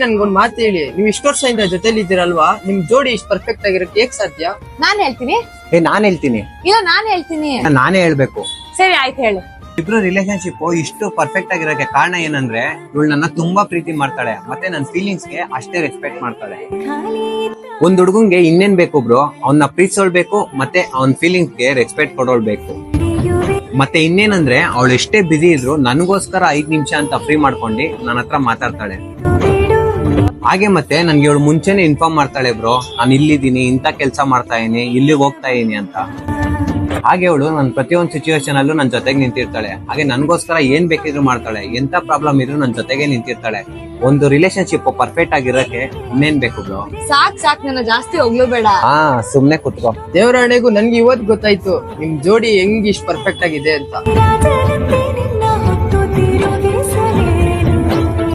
ನನ್ಗೊಂದ್ ಮಾತು ಹೇಳಿ, ನೀವು ಇಷ್ಟು ವರ್ಷದಿಂದ ಜೊತೆಲಿ ಇದ್ದೀರಲ್ವಾ, ನಿಮ್ ಜೋಡಿ ಇಷ್ಟು ಪರ್ಫೆಕ್ಟ್ ಆಗಿರಕ್ಕೆ ಹೇಗ್ ಸಾಧ್ಯ? ನಾನ್ ಹೇಳ್ತೀನಿ. ನಾನ್ ಹೇಳ್ತೀನಿ. ಇಲ್ಲ ನಾನ್ ಹೇಳ್ತೀನಿ. ನಾನೇ ಹೇಳ್ಬೇಕು. ಸರಿ ಆಯ್ತು ಹೇಳು. ಇಬ್ರು ರಿಲೇಶನ್ಶಿಪ್ ಇಷ್ಟು ಪರ್ಫೆಕ್ಟ್ ಆಗಿರೋಕೆ ಕಾರಣ ಏನಂದ್ರೆ, ಇವಳು ನನ್ನ ತುಂಬಾ ಪ್ರೀತಿ ಮಾಡ್ತಾಳೆ, ಮತ್ತೆ ನನ್ನ ಫೀಲಿಂಗ್ಸ್ ಗೆ ಅಷ್ಟೇ ರೆಸ್ಪೆಕ್ಟ್ ಮಾಡ್ತಾಳೆ. ಒಂದ್ ಹುಡುಗಂಗೆ ಇನ್ನೇನ್ ಬೇಕು ಬ್ರೋ, ಅವನ್ನ ಪ್ರೀತಿಸೋಳ್ಬೇಕು, ಮತ್ತೆ ಅವನ್ ಫೀಲಿಂಗ್ಸ್ ಗೆ ರೆಸ್ಪೆಕ್ಟ್ ಕೊಡೋಳ್ಬೇಕು. ಮತ್ತೆ ಇನ್ನೇನಂದ್ರೆ, ಅವಳು ಎಷ್ಟೇ ಬಿಸಿ ಇದ್ರು ನನ್ಗೋಸ್ಕರ 5 ನಿಮಿಷ ಅಂತ ಫ್ರೀ ಮಾಡ್ಕೊಂಡು ನನ್ನ ಹತ್ರ ಮಾತಾಡ್ತಾಳೆ. ಹಾಗೆ ಮತ್ತೆ ನನ್ಗೆ ಇವಳು ಮುಂಚೆನೆ ಇನ್ಫಾರ್ಮ್ ಮಾಡ್ತಾಳೆ, ಬ್ರೋ ನಾನು ಇಲ್ಲಿದ್ದೀನಿ, ಇಂತ ಕೆಲ್ಸ ಮಾಡ್ತಾ ಇದೀನಿ, ಇಲ್ಲಿಗೆ ಹೋಗ್ತಾ ಇದೀನಿ ಅಂತ. ಹಾಗೆ ಅವಳು ನನ್ ಪ್ರತಿಯೊಂದು ಸಿಚುವೇಶನ್ ಅಲ್ಲೂ ನನ್ ಜೊತೆಗೆ ನಿಂತಿರ್ತಾಳೆ. ಹಾಗೆ ನನ್ಗೋಸ್ಕರ ಏನ್ ಬೇಕಿದ್ರು ಮಾಡ್ತಾಳೆ, ಎಂತ ಪ್ರಾಬ್ಲಮ್ ಇದ್ರು ನನ್ ಜೊತೆಗೆ ನಿಂತಿರ್ತಾಳೆ. ಒಂದು ರಿಲೇಶನ್ಶಿಪ್ ಪರ್ಫೆಕ್ಟ್ ಆಗಿರಕ್ಕೆ ಇನ್ನೇನ್ ಬೇಕು ಬ್ರೋ? ಸಾಕ್ ನನ್ನ ಜಾಸ್ತಿ ಹೋಗ್ಲು ಬೇಡ. ಸುಮ್ನೆ ಕುತ್ಕೋ. ದೇವರಾಣೆಗೂ ನನ್ಗೆ ಇವತ್ತು ಗೊತ್ತಾಯ್ತು ನಿಮ್ ಜೋಡಿ ಹೆಂಗ್ ಇಷ್ಟು ಪರ್ಫೆಕ್ಟ್ ಆಗಿದೆ ಅಂತ.